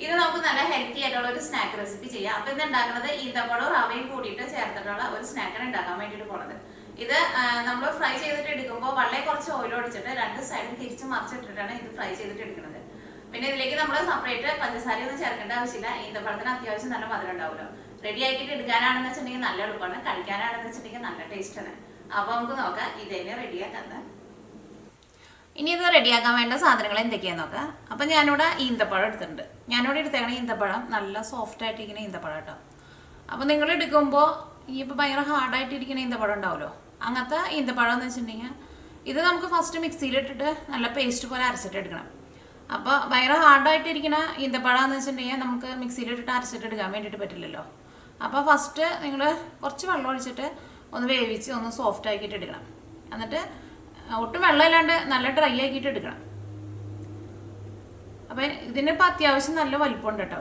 ഇത് നമുക്ക് നല്ല ഹെൽത്തി ആയിട്ടുള്ള ഒരു സ്നാക്ക് റെസിപ്പി ചെയ്യാം. അപ്പൊ ഇത് ഉണ്ടാക്കുന്നത് ഈന്തപ്പഴവും റവയും കൂടിയിട്ട് ചേർത്തിട്ടുള്ള ഒരു സ്നാക്കാണ് ഉണ്ടാക്കാൻ വേണ്ടിയിട്ട് പോണത്. ഇത് നമ്മൾ ഫ്രൈ ചെയ്തിട്ട് എടുക്കുമ്പോൾ വളരെ കുറച്ച് ഓയിൽ ഒഴിച്ചിട്ട് രണ്ട് സൈഡും തിരിച്ച് മറിച്ചിട്ടിട്ടാണ് ഇത് ഫ്രൈ ചെയ്തിട്ട് എടുക്കുന്നത്. പിന്നെ ഇതിലേക്ക് നമ്മൾ സെപ്പറേറ്റ് പഞ്ചസാരയൊന്നും ചേർക്കേണ്ട ആവശ്യമില്ല. ഈന്തപ്പഴത്തിന് അത്യാവശ്യം നല്ല മധുരം ഉണ്ടാവുമല്ലോ. റെഡി ആക്കിയിട്ട് എടുക്കാനാണെന്ന് വെച്ചിട്ടുണ്ടെങ്കിൽ നല്ല എളുപ്പമാണ്, കഴിക്കാനാണെന്ന് വെച്ചിട്ടുണ്ടെങ്കിൽ നല്ല ടേസ്റ്റാണ്. അപ്പൊ നമുക്ക് നോക്കാം ഇതേനെ റെഡിയാക്കുന്നത്. ഇനി ഇത് റെഡിയാക്കാൻ വേണ്ട സാധനങ്ങൾ എന്തൊക്കെയാന്ന് നോക്കാം. അപ്പം ഞാനിവിടെ ഈന്തപ്പഴം എടുത്തിട്ടുണ്ട്. ഞാനിവിടെ എടുത്തേക്കണ ഈന്തപ്പഴം നല്ല സോഫ്റ്റ് ആയിട്ടിരിക്കുന്ന ഈന്തപ്പഴം കേട്ടോ. അപ്പം നിങ്ങൾ എടുക്കുമ്പോൾ ഈ ഇപ്പോൾ ഭയങ്കര ഹാർഡായിട്ടിരിക്കുന്ന ഈന്തപ്പഴം ഉണ്ടാവുമല്ലോ, അങ്ങനത്തെ ഈന്തപ്പഴം എന്ന് വെച്ചിട്ടുണ്ടെങ്കിൽ ഇത് നമുക്ക് ഫസ്റ്റ് മിക്സിയിലിട്ടിട്ട് നല്ല പേസ്റ്റ് പോലെ അരച്ചിട്ട് എടുക്കണം. അപ്പോൾ ഭയങ്കര ഹാർഡായിട്ടിരിക്കുന്ന ഈന്തപ്പഴം എന്ന് വെച്ചിട്ടുണ്ടെങ്കിൽ നമുക്ക് മിക്സിയിലിട്ടിട്ട് അരച്ചിട്ട് എടുക്കാൻ വേണ്ടിയിട്ട് പറ്റില്ലല്ലോ. അപ്പോൾ ഫസ്റ്റ് നിങ്ങൾ കുറച്ച് വെള്ളം ഒഴിച്ചിട്ട് ഒന്ന് വേവിച്ച് ഒന്ന് സോഫ്റ്റ് ആക്കിയിട്ട് എടുക്കണം. എന്നിട്ട് ഒട്ടും വെള്ളമില്ലാണ്ട് നല്ല ഡ്രൈ ആക്കിയിട്ട് എടുക്കണം. അപ്പം ഇതിനിപ്പോൾ അത്യാവശ്യം നല്ല വലിപ്പമുണ്ട് കേട്ടോ.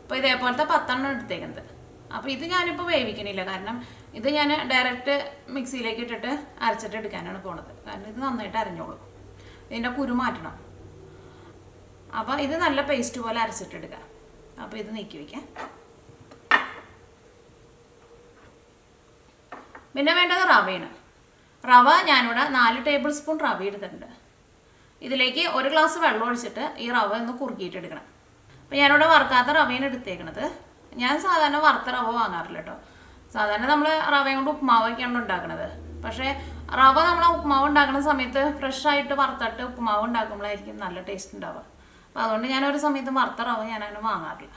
അപ്പോൾ ഇതേപോലത്തെ 10 എടുത്തേക്കുന്നത്. അപ്പോൾ ഇത് ഞാനിപ്പോൾ വേവിക്കണില്ല, കാരണം ഇത് ഞാൻ ഡയറക്റ്റ് മിക്സിയിലേക്ക് ഇട്ടിട്ട് അരച്ചിട്ട് എടുക്കാനാണ് പോണത്. കാരണം ഇത് നന്നായിട്ട് അരഞ്ഞോളും, ഇതിൻ്റെ കുരു മാറ്റണം. അപ്പോൾ ഇത് നല്ല പേസ്റ്റ് പോലെ അരച്ചിട്ടെടുക്കാം. അപ്പോൾ ഇത് നീക്കി വയ്ക്കാം. പിന്നെ വേണ്ടത് റവയാണ്. റവ ഞാനിവിടെ 4 ടേബിൾ സ്പൂൺ റവ എടുത്തിട്ടുണ്ട്. ഇതിലേക്ക് 1 ഗ്ലാസ് വെള്ളം ഒഴിച്ചിട്ട് ഈ റവ ഒന്ന് കുറുക്കിയിട്ടെടുക്കണം. അപ്പോൾ ഞാനിവിടെ വറുക്കാത്ത റവയാണ് എടുത്തേക്കണത്. ഞാൻ സാധാരണ വറുത്ത റവ വാങ്ങാറില്ല കേട്ടോ. സാധാരണ നമ്മൾ റവയും കൊണ്ട് ഉപ്പുമാവൊക്കെയാണ് ഉണ്ടാക്കുന്നത്. പക്ഷേ റവ നമ്മൾ ഉപ്പുമാവ് ഉണ്ടാക്കുന്ന സമയത്ത് ഫ്രഷായിട്ട് വറുത്തിട്ട് ഉപ്പുമാവ് ഉണ്ടാക്കുമ്പോഴായിരിക്കും നല്ല ടേസ്റ്റ് ഉണ്ടാവുക. അപ്പോൾ അതുകൊണ്ട് ഞാനൊരു സമയത്ത് വറുത്ത റവ ഞാനങ്ങനെ വാങ്ങാറില്ല.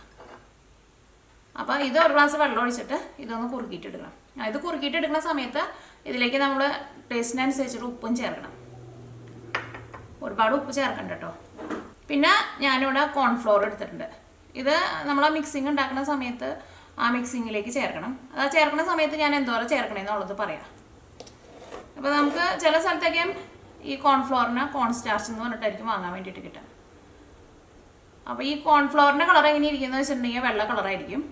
അപ്പോൾ ഇത് 1 ഗ്ലാസ് വെള്ളം ഒഴിച്ചിട്ട് ഇതൊന്ന് കുറുക്കിയിട്ടെടുക്കണം. ഇത് കുറുക്കിയിട്ടെടുക്കുന്ന സമയത്ത് ഇതിലേക്ക് നമ്മൾ ടേസ്റ്റിനനുസരിച്ചിട്ട് ഉപ്പും ചേർക്കണം. ഒരുപാട് ഉപ്പ് ചേർക്കണ്ട കേട്ടോ. പിന്നെ ഞാനിവിടെ കോൺഫ്ലോർ എടുത്തിട്ടുണ്ട്. ഇത് നമ്മൾ ആ മിക്സിങ് ഉണ്ടാക്കുന്ന സമയത്ത് ആ മിക്സിങ്ങിലേക്ക് ചേർക്കണം. അത് ചേർക്കുന്ന സമയത്ത് ഞാൻ എന്തോരം ചേർക്കണമെന്നുള്ളത് പറയാം. അപ്പോൾ നമുക്ക് ചില സ്ഥലത്തൊക്കെ ഈ കോൺഫ്ലോറിന് കോൺസ്റ്റാർച്ച് എന്ന് പറഞ്ഞിട്ടായിരിക്കും വാങ്ങാൻ വേണ്ടിയിട്ട് കിട്ടുക. അപ്പോൾ ഈ കോൺഫ്ലോറിൻ്റെ കളർ എങ്ങനെ ഇരിക്കുന്നത് വെച്ചിട്ടുണ്ടെങ്കിൽ വെള്ള കളറായിരിക്കും.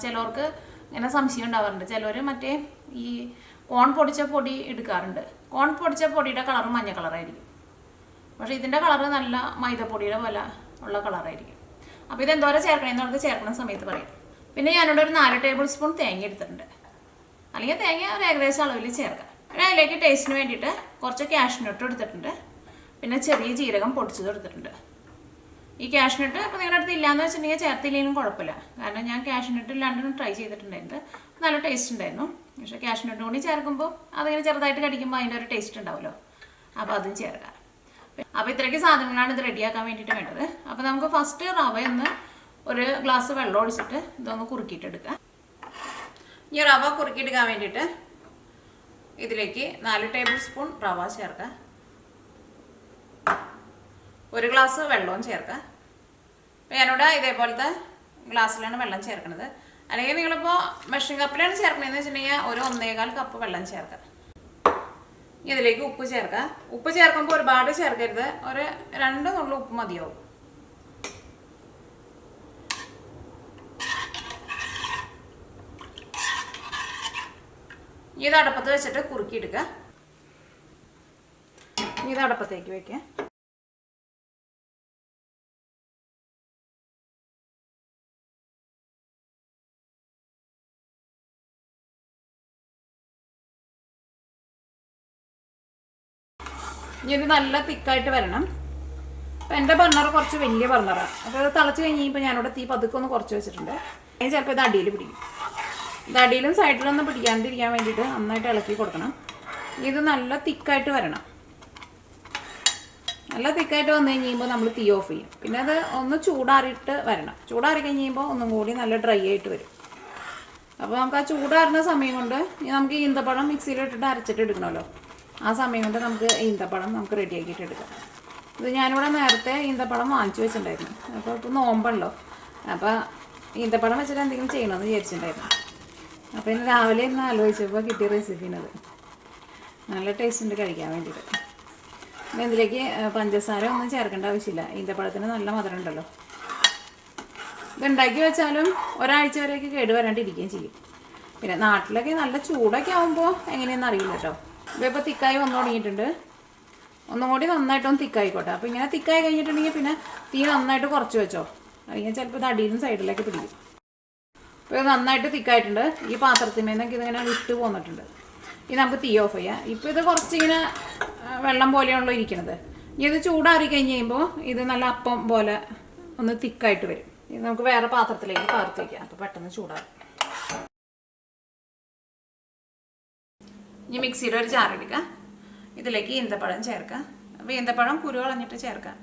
ചിലവർക്ക് ഇങ്ങനെ സംശയം ഉണ്ടാവാറുണ്ട്. ചിലവർ മറ്റേ ഈ കോൺ പൊടിച്ച പൊടി എടുക്കാറുണ്ട്. കോൺ പൊടിച്ച പൊടിയുടെ കളർ മഞ്ഞ കളറായിരിക്കും. പക്ഷേ ഇതിൻ്റെ കളറ് നല്ല മൈദപ്പൊടിയുടെ പോലെ ഉള്ള കളറായിരിക്കും. അപ്പോൾ ഇതെന്തോരം ചേർക്കണമെന്നുള്ളത് ചേർക്കുന്ന സമയത്ത് പറയാം. പിന്നെ ഞാനിവിടെ ഒരു 4 ടേബിൾ സ്പൂൺ തേങ്ങ എടുത്തിട്ടുണ്ട്. അല്ലെങ്കിൽ തേങ്ങ ഒരു ഏകദേശം അളവിൽ ചേർക്കാം. പിന്നെ അതിലേക്ക് ടേസ്റ്റിന് വേണ്ടിയിട്ട് കുറച്ച് കാഷ്നട്ട് എടുത്തിട്ടുണ്ട്. പിന്നെ ചെറിയ ജീരകം പൊടിച്ചത് എടുത്തിട്ടുണ്ട്. ഈ കാഷ്നട്ട് ഇപ്പോൾ നിങ്ങളുടെ അടുത്ത് ഇല്ലയെന്ന് വെച്ചിട്ടുണ്ടെങ്കിൽ ചേർത്തില്ലെങ്കിലും കുഴപ്പമില്ല. കാരണം ഞാൻ കാഷ്നട്ട് ഇല്ലാണ്ട് ട്രൈ ചെയ്തിട്ടുണ്ടായിരുന്നു, നല്ല ടേസ്റ്റ് ഉണ്ടായിരുന്നു. പക്ഷേ കാഷ്നട്ടും കൂടി ചേർക്കുമ്പോൾ അതിങ്ങനെ ചെറുതായിട്ട് കടിക്കുമ്പോൾ അതിൻ്റെ ഒരു ടേസ്റ്റ് ഉണ്ടാവുമല്ലോ. അപ്പോൾ അതും ചേർക്കാം. അപ്പോൾ ഇത്രയ്ക്ക് സാധനങ്ങളാണ് ഇത് റെഡിയാക്കാൻ വേണ്ടിയിട്ട് വേണ്ടത്. അപ്പോൾ നമുക്ക് ഫസ്റ്റ് റവ ഒന്ന് 1 ഗ്ലാസ് വെള്ളം ഒഴിച്ചിട്ട് ഇതൊന്ന് കുറുക്കിയിട്ടെടുക്കാം. ഈ റവ കുറുക്കിയെടുക്കാൻ വേണ്ടിയിട്ട് ഇതിലേക്ക് 4 ടേബിൾ സ്പൂൺ റവ ചേർക്കാം. 1 ഗ്ലാസ് വെള്ളവും ചേർക്കാം. അപ്പോൾ ഞാനിവിടെ ഇതേപോലത്തെ ഗ്ലാസ്സിലാണ് വെള്ളം ചേർക്കുന്നത്. അല്ലെങ്കിൽ നിങ്ങളിപ്പോൾ മെഷറിംഗ് കപ്പിലാണ് ചേർക്കണമെന്ന് വെച്ചിട്ടുണ്ടെങ്കിൽ ഒരു 1.25 കപ്പ് വെള്ളം ചേർക്കാം. ഇതിലേക്ക് ഉപ്പ് ചേർക്കാം. ഉപ്പ് ചേർക്കുമ്പോൾ ഒരുപാട് ചേർക്കരുത്, ഒരു 2 നുള്ളു ഉപ്പ് മതിയാവും. ഇത് അടപ്പത്ത് വെച്ചിട്ട് കുറുക്കിയെടുക്കുക. ഇത് അടപ്പത്തേക്ക് വയ്ക്കുക. ഇനി ഇത് നല്ല തിക്കായിട്ട് വരണം. അപ്പോൾ എൻ്റെ ബർണർ കുറച്ച് വലിയ ബർണറാണ്. അപ്പോൾ അത് തിളച്ച് കഴിഞ്ഞപ്പോൾ ഞാനിവിടെ തീ പതുക്കെ ഒന്ന് കുറച്ച് വെച്ചിട്ടുണ്ട്. അതിന് ചിലപ്പോൾ ഇത് അടിയിൽ പിടിക്കും. ഇത് അടിയിലും സൈഡിലൊന്നും പിടിക്കാണ്ടിരിക്കാൻ വേണ്ടിയിട്ട് നന്നായിട്ട് ഇളക്കി കൊടുക്കണം. ഇത് നല്ല തിക്കായിട്ട് വരണം. നല്ല തിക്കായിട്ട് വന്നു കഴിയുമ്പോൾ നമ്മൾ തീ ഓഫ് ചെയ്യും. പിന്നെ അത് ഒന്ന് ചൂടാറിയിട്ട് വരണം. ചൂടാറി കഴിയുമ്പോൾ ഒന്നും കൂടി നല്ല ഡ്രൈ ആയിട്ട് വരും. അപ്പോൾ നമുക്ക് ആ ചൂടാറുന്ന സമയം കൊണ്ട് നമുക്ക് ഈന്തപ്പഴം മിക്സിയിലിട്ടിട്ട് അരച്ചിട്ട് എടുക്കണമല്ലോ. ആ സമയം കൊണ്ട് നമുക്ക് ഈന്തപ്പഴം നമുക്ക് റെഡിയാക്കിയിട്ട് എടുക്കാം. ഇത് ഞാനിവിടെ നേരത്തെ ഈന്തപ്പഴം വാങ്ങിച്ചു വെച്ചിട്ടുണ്ടായിരുന്നു. അപ്പോൾ ഇപ്പോൾ നോമ്പുണ്ടല്ലോ, അപ്പോൾ ഈന്തപ്പഴം വെച്ചിട്ട് എന്തെങ്കിലും ചെയ്യണമെന്ന് വിചാരിച്ചിട്ടുണ്ടായിരുന്നു. അപ്പോൾ ഇന്ന് രാവിലെ ഇന്ന് ആലോചിച്ചപ്പോൾ കിട്ടിയ റെസിപ്പീനത് നല്ല ടേസ്റ്റ് ഉണ്ട് കഴിക്കാൻ വേണ്ടിയിട്ട്. പിന്നെ ഇതിലേക്ക് പഞ്ചസാര ഒന്നും ചേർക്കേണ്ട ആവശ്യമില്ല. ഈന്തപ്പഴത്തിന് നല്ല മധുരം ഉണ്ടല്ലോ. ഇതുണ്ടാക്കി വെച്ചാലും ഒരാഴ്ച വരെയൊക്കെ കേടുവരാണ്ടിരിക്കുകയും ചെയ്യും. പിന്നെ നാട്ടിലൊക്കെ നല്ല ചൂടൊക്കെ ആകുമ്പോൾ എങ്ങനെയാണെന്ന് അറിയില്ല കേട്ടോ. ഇതിപ്പോൾ തിക്കായി വന്നു തുടങ്ങിയിട്ടുണ്ട്. ഒന്നും കൂടി നന്നായിട്ടൊന്ന് തിക്കായിക്കോട്ടെ. അപ്പോൾ ഇങ്ങനെ തിക്കായി കഴിഞ്ഞിട്ടുണ്ടെങ്കിൽ പിന്നെ തീ നന്നായിട്ട് കുറച്ച് വെച്ചോ. അല്ലെങ്കിൽ ചിലപ്പോൾ ഇത് അടിയിലും സൈഡിലേക്ക് പിടിക്കും. അപ്പോൾ ഇത് നന്നായിട്ട് തിക്കായിട്ടുണ്ട്. ഈ പാത്രത്തിൽ നിന്നൊക്കെ ഇതിങ്ങനെ വിട്ട് പോന്നിട്ടുണ്ട്. ഇത് നമുക്ക് തീ ഓഫ് ചെയ്യാം. ഇപ്പോൾ ഇത് കുറച്ചിങ്ങനെ വെള്ളം പോലെയാണല്ലോ ഇരിക്കുന്നത്. ഇനി ഇത് ചൂടാറി കഴിഞ്ഞ് കഴിയുമ്പോൾ ഇത് നല്ല അപ്പം പോലെ ഒന്ന് തിക്കായിട്ട് വരും. ഇത് നമുക്ക് വേറെ പാത്രത്തിലേക്ക് പകർത്തി വയ്ക്കാം. അപ്പോൾ പെട്ടെന്ന് ചൂടാകും. ഇനി മിക്സിയിൽ ഒരു ജാറെടുക്കാം. ഇതിലേക്ക് ഈന്തപ്പഴം ചേർക്കാം. അപ്പോൾ ഈന്തപ്പഴം കുരു കളഞ്ഞിട്ട് ചേർക്കാം.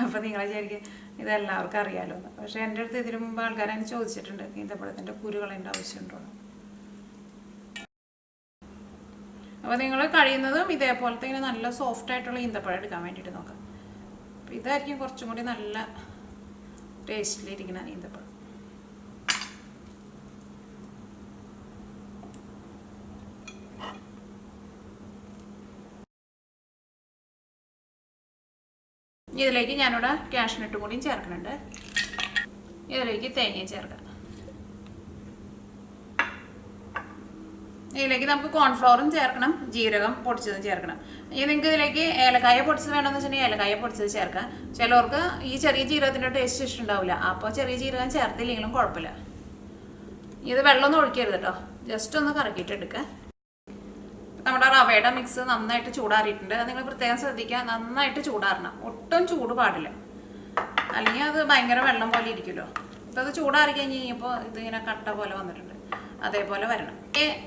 അപ്പോൾ നിങ്ങൾ വിചാരിക്കും ഇതെല്ലാവർക്കും അറിയാമല്ലോ. പക്ഷേ എൻ്റെ അടുത്ത് ഇതിനു മുമ്പ് ആൾക്കാർ എന്നെ ചോദിച്ചിട്ടുണ്ട് ഈന്തപ്പഴത്തിൻ്റെ കുരു കളയേണ്ട ആവശ്യമുണ്ടോ. അപ്പോൾ നിങ്ങൾ കഴിയുന്നതും ഇതേപോലത്തെ ഇങ്ങനെ നല്ല സോഫ്റ്റ് ആയിട്ടുള്ള ഈന്തപ്പഴം എടുക്കാൻ വേണ്ടിയിട്ട് നോക്കാം. അപ്പോൾ ഇതായിരിക്കും കുറച്ചും കൂടി നല്ല ടേസ്റ്റിലിരിക്കുന്ന ഈന്തപ്പഴം. ഇതിലേക്ക് ഞാനിവിടെ കാഷ്നട്ടും കൂടിയും ചേർക്കുന്നുണ്ട്. ഇതിലേക്ക് തേങ്ങയും ചേർക്കാം. ഇതിലേക്ക് നമുക്ക് കോൺഫ്ലവറും ചേർക്കണം, ജീരകം പൊടിച്ചതും ചേർക്കണം. ഇനി നിങ്ങൾക്ക് ഇതിലേക്ക് ഏലക്കായ പൊടിച്ചത് വേണമെന്ന് വെച്ചിട്ടുണ്ടെങ്കിൽ ഏലക്കായ പൊടിച്ചത് ചേർക്കാം. ചിലവർക്ക് ഈ ചെറിയ ജീരകത്തിൻ്റെ ടേസ്റ്റ് ഇഷ്ടമുണ്ടാവില്ല. അപ്പോൾ ചെറിയ ജീരകം ചേർത്തില്ലെങ്കിലും കുഴപ്പമില്ല. ഇത് വെള്ളമൊന്നും ഒഴിക്കരുത് കേട്ടോ, ജസ്റ്റ് ഒന്ന് കറക്കിയിട്ട് എടുക്കുക. നമ്മുടെ റവയുടെ മിക്സ് നന്നായിട്ട് ചൂടാറിയിട്ടുണ്ട്. അത് നിങ്ങൾ പ്രത്യേകം ശ്രദ്ധിക്കുക, നന്നായിട്ട് ചൂടാറണം. ഒട്ടും ചൂട് പാടില്ല, അല്ലെങ്കിൽ അത് ഭയങ്കര വെള്ളം പോലെ ഇരിക്കുമല്ലോ. ഇപ്പോൾ അത് ചൂടാറി കഴിഞ്ഞ് കഴിഞ്ഞപ്പോൾ ഇതിങ്ങനെ കട്ട പോലെ വന്നിട്ടുണ്ട്. അതേപോലെ വരണം.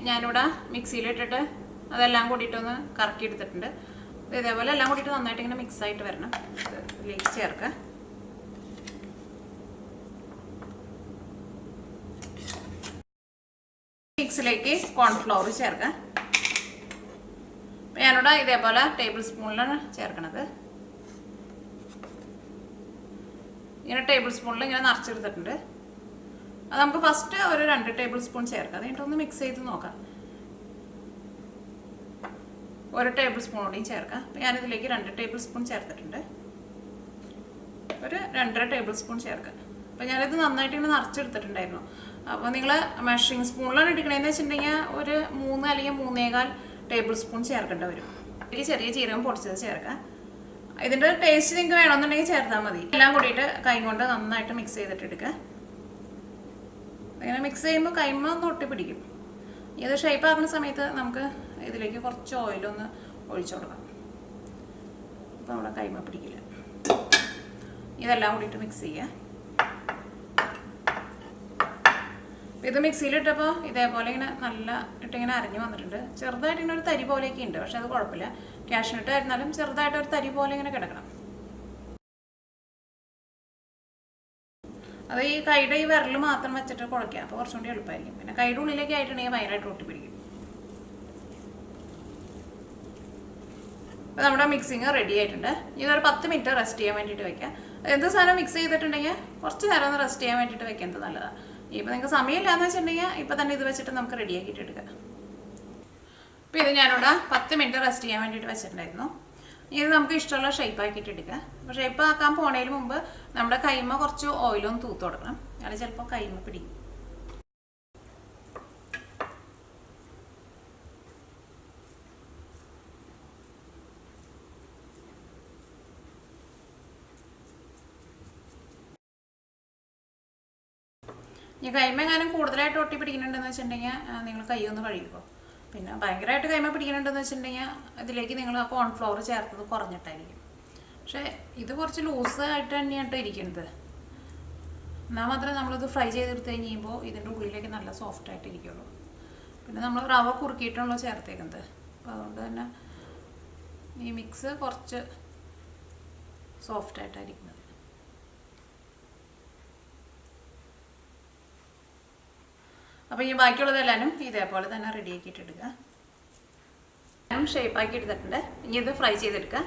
ഞാനിവിടെ മിക്സിയിലിട്ടിട്ട് അതെല്ലാം കൂടിയിട്ടൊന്ന് കറക്കി എടുത്തിട്ടുണ്ട്. ഇതേപോലെ എല്ലാം കൂടിയിട്ട് നന്നായിട്ട് ഇങ്ങനെ മിക്സായിട്ട് വരണം. ഇതിലേക്ക് ചേർക്കുക. മിക്സിലേക്ക് കോൺഫ്ലവർ ചേർക്കാം. ഞാനിവിടെ ഇതേപോലെ ടേബിൾ സ്പൂണിലാണ് ചേർക്കണത്. ഇങ്ങനെ ടേബിൾ സ്പൂണിൽ ഇങ്ങനെ നിറച്ചെടുത്തിട്ടുണ്ട്. അത് നമുക്ക് ഫസ്റ്റ് ഒരു 2 ടേബിൾ സ്പൂൺ ചേർക്കാം. അതിട്ടൊന്ന് മിക്സ് ചെയ്ത് നോക്കാം. 1 ടേബിൾ സ്പൂൺ കൂടിയും ചേർക്കാം. അപ്പോൾ ഞാനിതിലേക്ക് 2 ടേബിൾ സ്പൂൺ ചേർത്തിട്ടുണ്ട്. ഒരു 2.5 ടേബിൾ സ്പൂൺ ചേർക്കാം. അപ്പോൾ ഞാനിത് നന്നായിട്ട് ഇങ്ങനെ നിറച്ചെടുത്തിട്ടുണ്ടായിരുന്നു. അപ്പോൾ നിങ്ങൾ മെഷറിംഗ് സ്പൂണിലാണ് എടുക്കണതെന്ന് വെച്ചിട്ടുണ്ടെങ്കിൽ ഒരു 3 അല്ലെങ്കിൽ 3.25 ടേബിൾ സ്പൂൺ ചേർക്കേണ്ടി വരും. ഇതിൽ ചെറിയ ജീരകം പൊടിച്ചത് ചേർക്കാം. ഇതിൻ്റെ ടേസ്റ്റ് നിങ്ങൾക്ക് വേണമെന്നുണ്ടെങ്കിൽ ചേർത്താൽ മതി. എല്ലാം കൂടിയിട്ട് കൈ കൊണ്ട് നന്നായിട്ട് മിക്സ് ചെയ്തിട്ട് എടുക്കുക. ഇങ്ങനെ മിക്സ് ചെയ്യുമ്പോൾ കൈമ ഒന്ന് ഒട്ടിപ്പിടിക്കും. ഇത് ഷേപ്പ് ആക്കുന്ന സമയത്ത് നമുക്ക് ഇതിലേക്ക് കുറച്ച് ഓയിലൊന്ന് ഒഴിച്ചു കൊടുക്കാം. അപ്പോൾ നമ്മുടെ കൈമ പിടിക്കില്ല. ഇതെല്ലാം കൂടിയിട്ട് മിക്സ് ചെയ്യുക. ഇത് മിക്സിയിലിട്ടപ്പോൾ ഇതേപോലെ ഇങ്ങനെ നല്ല ഇട്ടിങ്ങനെ അരഞ്ഞു വന്നിട്ടുണ്ട്. ചെറുതായിട്ട് ഇങ്ങനെ ഒരു തരി പോലെയൊക്കെ ഉണ്ട്, പക്ഷെ അത് കുഴപ്പമില്ല. കാഷ്നട്ട് ആയിരുന്നാലും ചെറുതായിട്ട് ഒരു തരി പോലെ ഇങ്ങനെ കിടക്കണം. അത് ഈ കൈയുടെ ഈ വിരൽ മാത്രം വെച്ചിട്ട് കുഴയ്ക്കുക. അപ്പോൾ കുറച്ചും കൂടി എളുപ്പമായിരിക്കും. പിന്നെ കൈയുടെ ഉള്ളിലേക്ക് ആയിട്ടുണ്ടെങ്കിൽ ഭയങ്കരമായിട്ട് ഒട്ടിപ്പിടിക്കും. അപ്പോൾ നമ്മുടെ മിക്സിങ് റെഡി ആയിട്ടുണ്ട്. ഇതൊരു 10 മിനിറ്റ് റെസ്റ്റ് ചെയ്യാൻ വേണ്ടിയിട്ട് വെക്കാം. എന്ത് സാധനം മിക്സ് ചെയ്തിട്ടുണ്ടെങ്കിൽ കുറച്ച് നേരം ഒന്ന് റെസ്റ്റ് ചെയ്യാൻ വേണ്ടിയിട്ട് വെക്കുന്നത് നല്ലതാണ്. ഇപ്പോൾ നിങ്ങൾക്ക് സമയമില്ലാന്ന് വെച്ചിട്ടുണ്ടെങ്കിൽ ഇപ്പോൾ തന്നെ ഇത് വെച്ചിട്ട് നമുക്ക് റെഡിയാക്കിയിട്ട് എടുക്കാം. അപ്പോൾ ഇത് ഞാനിവിടെ 10 മിനിറ്റ് റെസ്റ്റ് ചെയ്യാൻ വേണ്ടിയിട്ട് വെച്ചിട്ടുണ്ടായിരുന്നു. ഇത് നമുക്ക് ഇഷ്ടമുള്ള ഷേപ്പ് ആക്കിയിട്ട് എടുക്കുക. അപ്പോൾ ഷേപ്പ് ആക്കാൻ പോണതിന് മുമ്പ് നമ്മുടെ കൈമ കുറച്ച് ഓയിലൊന്ന് തൂത്ത് കൊടുക്കണം. അത് ചിലപ്പോൾ കൈമ പിടിക്കും. ഇനി കൈമ എങ്ങാനും കൂടുതലായിട്ട് ഒട്ടി പിടിക്കുന്നുണ്ടെന്ന് വെച്ചിട്ടുണ്ടെങ്കിൽ നിങ്ങൾ കൈ ഒന്ന് കഴുകുമോ. പിന്നെ ഭയങ്കരമായിട്ട് കൈമ പിടിക്കുന്നുണ്ടെന്ന് വെച്ചിട്ടുണ്ടെങ്കിൽ അതിലേക്ക് നിങ്ങൾ ആ കോൺഫ്ലവർ ചേർത്തത് കുറഞ്ഞിട്ടായിരിക്കും. പക്ഷേ ഇത് കുറച്ച് ലൂസ് ആയിട്ട് തന്നെയാണ് ഇരിക്കുന്നത്. എന്നാൽ മാത്രമേ നമ്മളിത് ഫ്രൈ ചെയ്തെടുത്ത് കഴിഞ്ഞ് കഴിയുമ്പോൾ ഇതിൻ്റെ ഉള്ളിലേക്ക് നല്ല സോഫ്റ്റായിട്ട് ഇരിക്കുള്ളൂ. പിന്നെ നമ്മൾ റവ കുറുക്കിയിട്ടുള്ള ചേർത്തേക്കുന്നത്. അപ്പോൾ അതുകൊണ്ട് തന്നെ ഈ മിക്സ് കുറച്ച് സോഫ്റ്റായിട്ടായിരിക്കുന്നത്. അപ്പോൾ ഈ ബാക്കിയുള്ളതെല്ലാനും ഇതേപോലെ തന്നെ റെഡിയാക്കിയിട്ട് എടുക്കുക. ഷേപ്പാക്കി എടുത്തിട്ടുണ്ട്. ഇനി ഇത് ഫ്രൈ ചെയ്തെടുക്കുക.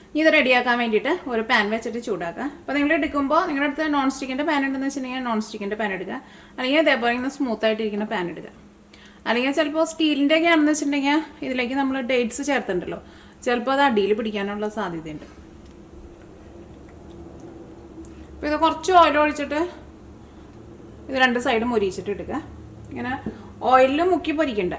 ഇനി ഇത് റെഡിയാക്കാൻ വേണ്ടിയിട്ട് ഒരു പാൻ വെച്ചിട്ട് ചൂടാക്കുക. അപ്പോൾ നിങ്ങൾ എടുക്കുമ്പോൾ നിങ്ങളുടെ അടുത്ത് നോൺ സ്റ്റിക്കിൻ്റെ പാൻ ഉണ്ടെന്ന് വെച്ചിട്ടുണ്ടെങ്കിൽ നോൺ സ്റ്റിക്കിൻ്റെ പാൻ എടുക്കുക. അല്ലെങ്കിൽ അതേപോലെ ഇങ്ങനെ സ്മൂത്തായിട്ടിരിക്കുന്ന പാൻ എടുക്കുക. അല്ലെങ്കിൽ ചിലപ്പോൾ സ്റ്റീലിൻ്റെ ഒക്കെ ആണെന്ന് വെച്ചിട്ടുണ്ടെങ്കിൽ ഇതിലേക്ക് നമ്മൾ ഡേറ്റ്സ് ചേർത്തിട്ടുണ്ടല്ലോ, ചിലപ്പോൾ അത് അടിയിൽ പിടിക്കാനുള്ള സാധ്യതയുണ്ട്. അപ്പോൾ ഇത് കുറച്ച് ഓയിൽ ഒഴിച്ചിട്ട് ഇത് 2 സൈഡും മൊരിച്ചിട്ട് എടുക്കുക. ഇങ്ങനെ ഓയിലിൽ മുക്കി പൊരിക്കണ്ട.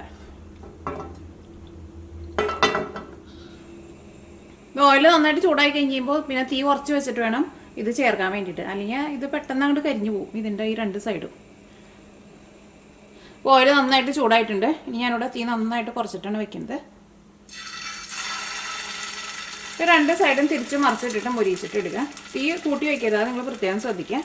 ഓയിൽ നന്നായിട്ട് ചൂടായി കഴിയുമ്പോൾ പിന്നെ തീ കുറച്ച് വെച്ചിട്ട് വേണം ഇത് ചേർക്കാൻ വേണ്ടിയിട്ട്. അല്ലെങ്കിൽ ഇത് പെട്ടെന്ന് അങ്ങോട്ട് കരിഞ്ഞു പോകും ഇതിൻ്റെ ഈ രണ്ട് സൈഡും. ഓയിൽ നന്നായിട്ട് ചൂടായിട്ടുണ്ട്. ഇനി ഞാനിവിടെ തീ നന്നായിട്ട് കുറച്ചിട്ടാണ് വെക്കുന്നത്. രണ്ട് സൈഡും തിരിച്ച് മറിച്ചിട്ടിട്ട് മൊരിയിച്ചിട്ട് ഇടുക. തീ കൂട്ടി വയ്ക്കരുത്, അത് നിങ്ങൾ പ്രത്യേകം ശ്രദ്ധിക്കുക.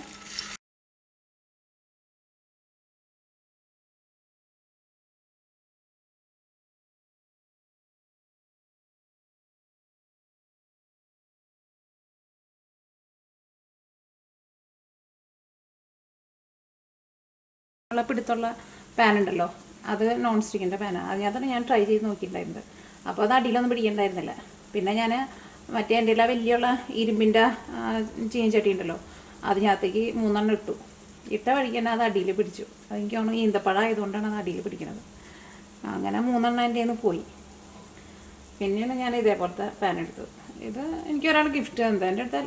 പിടുത്തുള്ള പാൻ ഉണ്ടല്ലോ, അത് നോൺ സ്റ്റിക്കിൻ്റെ പാനാണ്. അതിനകത്താണ് ഞാൻ ട്രൈ ചെയ്ത് നോക്കിയിട്ടുണ്ടായിരുന്നത്. അപ്പോൾ അത് അടിയിലൊന്നും പിടിക്കണ്ടായിരുന്നില്ല. പിന്നെ ഞാൻ മറ്റേ എൻ്റെ വലിയുള്ള ഇരുമ്പിൻ്റെ ചീനച്ചട്ടി ഉണ്ടല്ലോ, അതിനകത്തേക്ക് 3 എണ്ണം ഇട്ടു. ഇട്ട വഴിക്ക് തന്നെ അത് അടിയിൽ പിടിച്ചു. അതെനിക്ക് തോന്നുന്നു ഈന്തപ്പഴം ആയതുകൊണ്ടാണ് അത് അടിയിൽ പിടിക്കുന്നത്. അങ്ങനെ 3 എണ്ണം എൻ്റെ നിന്ന് പോയി. പിന്നെയാണ് ഞാൻ ഇതേപോലത്തെ പാൻ എടുത്തത്. ഇത് എനിക്ക് ഒരാൾ ഗിഫ്റ്റ് തന്നത്. എൻ്റെ അടുത്ത്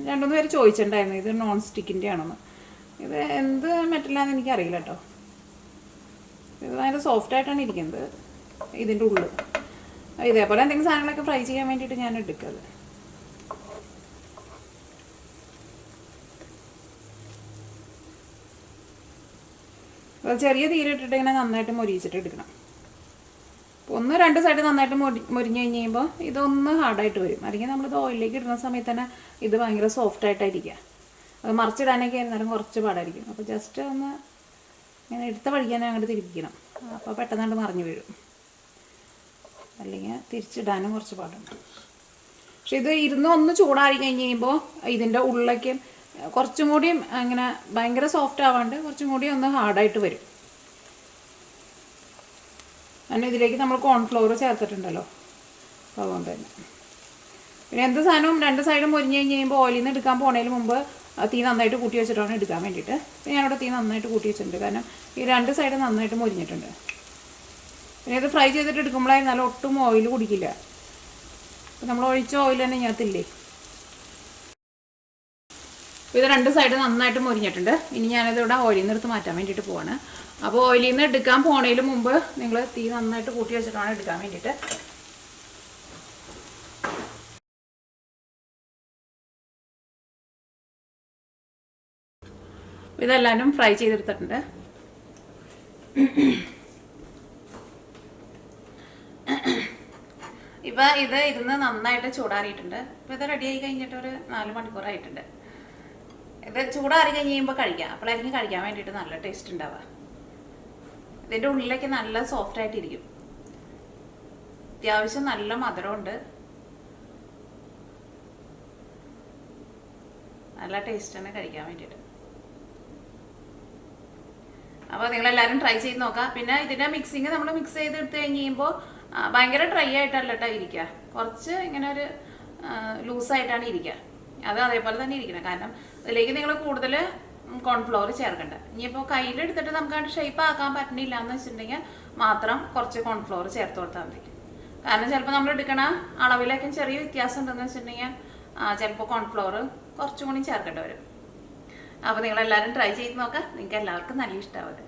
2-3 പേര് ചോദിച്ചിട്ടുണ്ടായിരുന്നു ഇത് നോൺ സ്റ്റിക്കിൻ്റെ ആണെന്ന്. ഇത് എന്ത് മെറ്റലാണെന്ന് എനിക്കറിയില്ല കേട്ടോ. ഇത് ഭയങ്കര സോഫ്റ്റായിട്ടാണ് ഇരിക്കുന്നത് ഇതിൻ്റെ ഉള്ളിൽ. ഇതേപോലെ എന്തെങ്കിലും സാധനങ്ങളൊക്കെ ഫ്രൈ ചെയ്യാൻ വേണ്ടിയിട്ട് ഞാൻ എടുക്കുന്നത്. ചെറിയ തീരിട്ടിട്ട് ഇങ്ങനെ നന്നായിട്ട് മൊരിയിച്ചിട്ട് എടുക്കണം. 1-2 സൈഡ് നന്നായിട്ട് മൊരിഞ്ഞ് കഴിഞ്ഞ് കഴിയുമ്പോൾ ഇതൊന്ന് ഹാർഡായിട്ട് വരും. അല്ലെങ്കിൽ നമ്മളിത് ഓയിലിലേക്ക് ഇടുന്ന സമയത്ത് തന്നെ ഇത് ഭയങ്കര സോഫ്റ്റായിട്ടായിരിക്കുക. അത് മറിച്ചിടാനൊക്കെ ആയിരുന്നാലും കുറച്ച് പാടായിരിക്കും. അപ്പോൾ ജസ്റ്റ് ഒന്ന് ഇങ്ങനെ എടുത്ത വഴിക്കാൻ അങ്ങോട്ട് തിരിപ്പിക്കണം. അപ്പോൾ പെട്ടെന്ന് മറിഞ്ഞു വീഴും. അല്ലെങ്കിൽ തിരിച്ചിടാനും കുറച്ച് പാടുണ്ട്. പക്ഷെ ഇത് ഒന്ന് ചൂടാറി കഴിഞ്ഞ് കഴിയുമ്പോൾ ഇതിൻ്റെ ഉള്ളിലേക്ക് കുറച്ചും കൂടിയും അങ്ങനെ ഭയങ്കര സോഫ്റ്റ് ആവാണ്ട് കുറച്ചും കൂടി ഒന്ന് ഹാർഡായിട്ട് വരും. കാരണം ഇതിലേക്ക് നമ്മൾ കോൺഫ്ലവർ ചേർത്തിട്ടുണ്ടല്ലോ, അപ്പോൾ അതുകൊണ്ട് തന്നെ. പിന്നെ എന്ത് സാധനവും 2 സൈഡും മൊരിഞ്ഞ് കഴിഞ്ഞ് കഴിയുമ്പോൾ ഓയിലിൽ നിന്ന് എടുക്കാൻ പോണതിന് മുമ്പ് തീ നന്നായിട്ട് കൂട്ടി വെച്ചിട്ടാണ് എടുക്കാൻ വേണ്ടിയിട്ട്. ഞാനിവിടെ തീ നന്നായിട്ട് കൂട്ടി വെച്ചിട്ടുണ്ട്. കാരണം ഈ 2 സൈഡ് നന്നായിട്ട് മൊരിഞ്ഞിട്ടുണ്ട്. പിന്നെ ഇത് ഫ്രൈ ചെയ്തിട്ട് എടുക്കുമ്പോഴായിരുന്നാലും ഒട്ടും ഓയിൽ കുടിക്കില്ല. നമ്മൾ ഒഴിച്ച ഓയിൽ തന്നെ ഇതിനകത്തില്ലേ. അപ്പോൾ ഇത് 2 സൈഡ് നന്നായിട്ട് മൊരിഞ്ഞിട്ടുണ്ട്. ഇനി ഞാനിതിവിടെ ഓയിലിൽ നിന്ന് എടുത്ത് മാറ്റാൻ വേണ്ടിയിട്ട് പോവാണ്. അപ്പോൾ ഓയിലിൽ നിന്ന് എടുക്കാൻ പോണതിന് മുമ്പ് നിങ്ങൾ തീ നന്നായിട്ട് കൂട്ടി വെച്ചിട്ടാണ് എടുക്കാൻ വേണ്ടിയിട്ട്. ഇതെല്ലാവരും ഫ്രൈ ചെയ്തെടുത്തിട്ടുണ്ട്. ഇപ്പം ഇരുന്ന് നന്നായിട്ട് ചൂടാറിയിട്ടുണ്ട്. ഇപ്പം ഇത് റെഡിയായി കഴിഞ്ഞിട്ട് ഒരു 4 മണിക്കൂറായിട്ടുണ്ട്. ഇത് ചൂടാറി കഴിഞ്ഞ് കഴിയുമ്പോൾ കഴിക്കാം. അപ്പോഴായിരിക്കും കഴിക്കാൻ വേണ്ടിയിട്ട് നല്ല ടേസ്റ്റ് ഉണ്ടാവുക. ഇതിൻ്റെ ഉള്ളിലേക്ക് നല്ല സോഫ്റ്റായിട്ടിരിക്കും. അത്യാവശ്യം നല്ല മധുരമുണ്ട്. നല്ല ടേസ്റ്റാണ് കഴിക്കാൻ വേണ്ടിയിട്ട്. അപ്പോൾ നിങ്ങളെല്ലാവരും ട്രൈ ചെയ്ത് നോക്കാം. പിന്നെ ഇതിൻ്റെ മിക്സിങ് നമ്മൾ മിക്സ് ചെയ്ത് എടുത്ത് കഴിഞ്ഞ് കഴിയുമ്പോൾ ഭയങ്കര ഡ്രൈ ആയിട്ടല്ല കേട്ടോ ഇരിക്കുക. കുറച്ച് ഇങ്ങനെ ഒരു ലൂസായിട്ടാണ് ഇരിക്കുക. അത് അതേപോലെ തന്നെ ഇരിക്കണം. കാരണം ഇതിലേക്ക് നിങ്ങൾ കൂടുതൽ കോൺഫ്ലവർ ചേർക്കണ്ട. ഇനിയിപ്പോൾ കയ്യിലെടുത്തിട്ട് നമുക്ക് ഷേപ്പ് ആക്കാൻ പറ്റുന്നില്ല എന്ന് വെച്ചിട്ടുണ്ടെങ്കിൽ മാത്രം കുറച്ച് കോൺഫ്ലവർ ചേർത്ത് കൊടുത്താൽ മതി. കാരണം ചിലപ്പോൾ നമ്മൾ എടുക്കണ അളവിലൊക്കെ ചെറിയ വ്യത്യാസം ഉണ്ടെന്ന് വെച്ചിട്ടുണ്ടെങ്കിൽ ചിലപ്പോൾ കോൺഫ്ലവർ കുറച്ചും കൂടി ചേർക്കേണ്ടി വരും. അപ്പോൾ നിങ്ങളെല്ലാവരും ട്രൈ ചെയ്ത് നോക്കാം. നിങ്ങൾക്ക് എല്ലാവർക്കും നല്ല ഇഷ്ടമാവും.